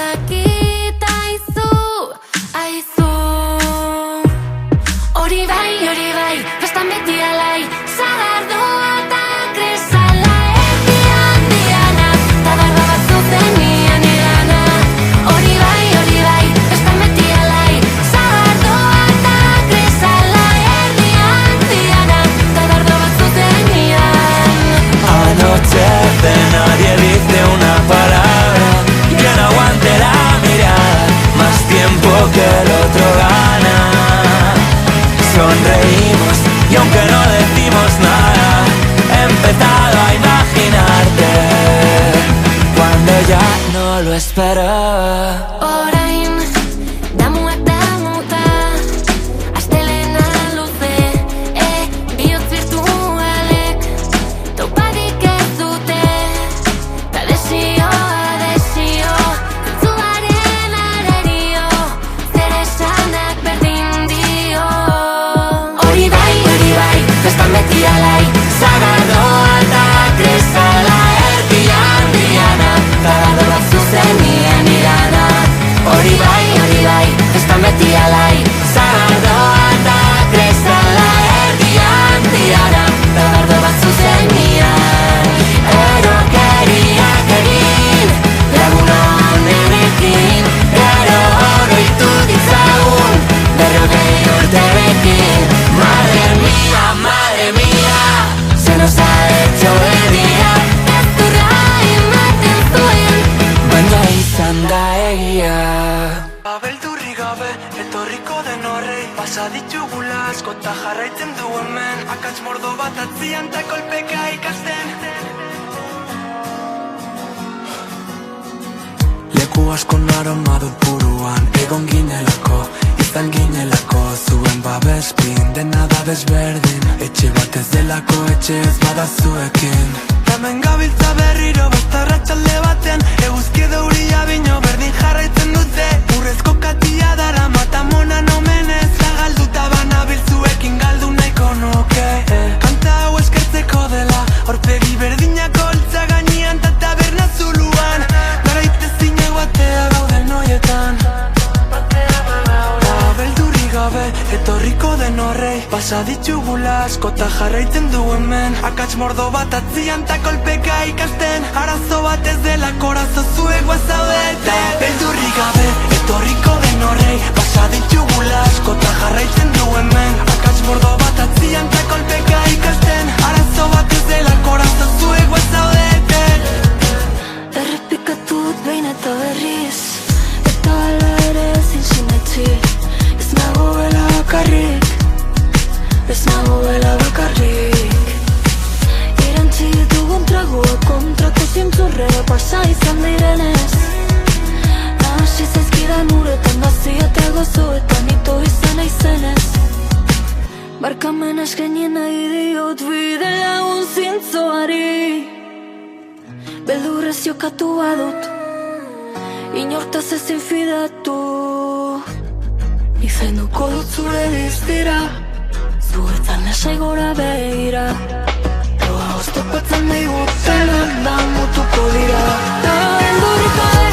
badakit aizu, aizu. Hori bai, festan beti alai, sagardoa eta kresala. Erdian diana, ta barba bat zuzenian igana. Hori bai, festan beti alai, sagardoa eta kresala. Erdian diana, ta barba bat zuzenian. Anoche de nadie dice una palabra que no aguante la mirada, más tiempo que el otro gana. Sonreímos y aunque no decimos nada, he empezado a imaginarte cuando ya no lo esperaba. Orain, damuak damuta, astelena luze, bihotz virtualek, toparik ez dute, ta desioa, zentzuaren arerio, zer esanak berdin dio. Hori bai, festan beti alai, sagardoa eta kresala. Erdian diana, ta barba bat zuzenian igana. Hori bai, festan beti alai, sagardoa eta kresala. Erdian diana, ta barba bat zuzenian. Erokeriak egin, lagun honenekin, gero oroitu ditzagun, berrogei urterekin. Madre mía, se nos ha hecho de día. Ezurra ematen zuen, baina izan da egia. Abeldurri gabe, etorriko den horrei, pasa ditugula asko ta jarraitzen du hemen. Akats mordo bat atzian ta kolpeka ikasten. Leku asko naroma dut buruan, egon ginelako, izan ginelako. Zuen babespin, dena da desberdin, etxe bat ez delako, etxe ez bada zuekin. Hemen gabiltza berriro, besta arratsalde batean, eguzki euria bino berdin jarraitzen dute. Urrezko katia dara mata monan omenez, zagalduta banabil zuekin galdu nahiko nuke. Kanta hau eskertzeko dela, aurpegi berdinak holtza gainean ta taberna zuluan. Garaitezinak batea gauden noietan. Abeldurri gabe, etorriko den horrei, pasa ditugula asko ta jarraitzen du hemen. Akats mordo bat atzian ta kolpeka ikasten, arazo bat ez dela korazo zuek guazaudete. Abeldurri gabe, etorriko den horrei, pasa ditugula asko ta jarraitzen du hemen. Akats mordo bat atzian ta kolpeka ikasten, arazo bat ez dela korazo zuek guazaudete. Errepikatu dut behin eta berriz, eta ala ere ezin sinetsi. Ez nagoela bakarrik, ez nagoela bakarrik. Erantzi ditugun tragoak kontrako zintzurrera pasa izan direnez. Nahasi zaizkidan uretan gazia eta gozoetan ito izan aizenez. Barkamen eskenien nahi diot bide lagun zintzoari. Beldurrez jokatu badut, inortaz ezin fidatu. Izenduko dut zure diztira, zuetzan lasai gora begira. Roa oztopatzen digutzenak da mutuko dira. Da beldurrik gabe,